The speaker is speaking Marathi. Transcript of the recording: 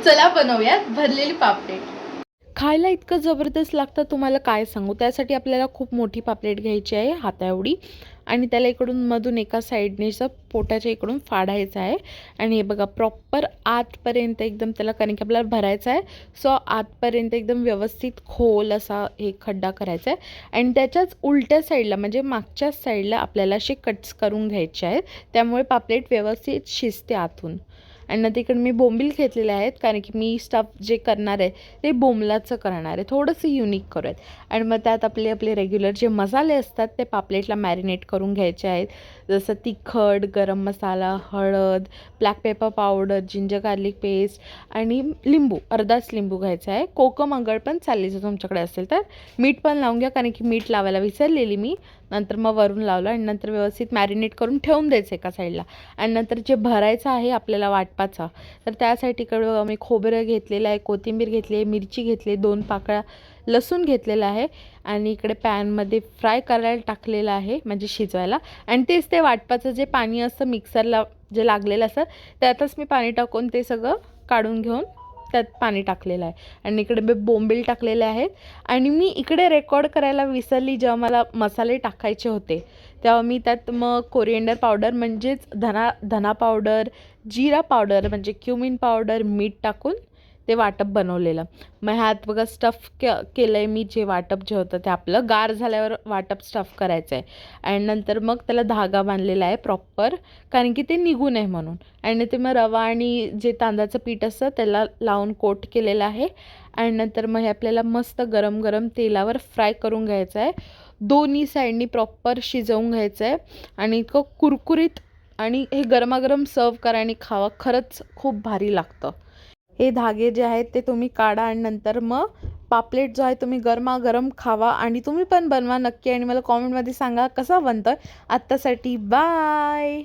चला बनवूयात भरलेली पापलेट। खायला इतकं जबरदस्त लागतं तुम्हाला काय सांगू। त्यासाठी आपल्याला खूप मोठी पापलेट घ्यायची आहे हाताएवढी आणि त्याला इकडून मधून एका साईडने पोटाच्या इकडून फाडायचं आहे आणि हे बघा प्रॉपर आतपर्यंत एकदम त्याला कारण की आपल्याला भरायचं आहे सो आतपर्यंत एकदम व्यवस्थित खोल असा एक खड्डा करायचा आहे आणि त्याच्याच उलट्या साईडला म्हणजे मागच्याच साईडला आपल्याला असे कट्स करून घ्यायचे आहेत त्यामुळे पापलेट व्यवस्थित शिजते आतून। आणि नंतर इकडे मी बोंबील घेतलेले आहेत कारण की मी स्टफ जे करणार आहे ते बोंबलाचं करणार आहे, थोडंसं युनिक करूयात। आणि मग त्यात आपले रेग्युलर जे मसाले असतात ते पापलेटला मॅरिनेट करून घ्यायचे आहेत, जसं तिखट, गरम मसाला, हळद, black pepper powder, ginger garlic paste आणि लिंबू, अर्धाच लिंबू घ्यायचा आहे। कोकम अंगळ पण चालेल जर तुमच्याकडे असेल तर। मीठ पण लावून घ्या कारण की मीठ लावायला विसरलेली मी, नंतर मग वरून लावलं आणि नंतर व्यवस्थित मॅरिनेट करून ठेवून द्यायचं एका साईडला। आणि नंतर जे भरायचं आहे आपल्याला वाटपाचा तर त्यासाठी इकडं मी खोबरं घेतलेलं आहे, कोथिंबीर घेतली आहे, मिरची घेतली आहे, 2 पाकळ्या लसूण घेतलेला आहे आणि इकडे पॅनमध्ये फ्राय करायला टाकलेलं आहे म्हणजे शिजवायला। आणि तेच ते वाटपाचं जे पाणी असतं मिक्सरला जे लागलेलं असतं त्यातच मी पाणी टाकून ते सगळं काढून घेऊन त्यात पाणी टाकलेलं आहे आणि इकडे मी बोंबील टाकलेले आहेत। आणि मी इकडे रेकॉर्ड करायला विसरली, जेव्हा मला मसाले टाकायचे होते तेव्हा मी त्यात मग कोरिएंडर पावडर म्हणजेच धना पावडर, जिरा पावडर म्हणजे क्युमिन पावडर, मीठ टाकून ते वाटप बनवलेलं। मग ह्यात बघा स्टफ केलं आहे मी, जे वाटप जे होतं ते आपलं गार झाल्यावर वाटप स्टफ करायचं आहे आणि नंतर मग त्याला धागा बांधलेला आहे प्रॉपर कारण की ते निघू नये म्हणून। आणि ते मग रवा आणि जे तांदळाचं पीठ असतं त्याला लावून कोट केलेलं आहे आणि नंतर मग हे आपल्याला मस्त गरम गरम तेलावर फ्राय करून घ्यायचं आहे, दोन्ही साईडनी प्रॉपर शिजवून घ्यायचं आहे आणि इतकं कुरकुरीत आणि हे गरमागरम सर्व करा आणि खावा, खरंच खूप भारी लागतं। हे धागे जे आहेत ते तुम्ही काढा आणि नंतर मग पापलेट जो आहे तुम्ही गरमागरम खावा आणि तुम्ही पण बनवा नक्की आणि मला कॉमेंटमध्ये सांगा कसा बनतोय। आत्तासाठी बाय।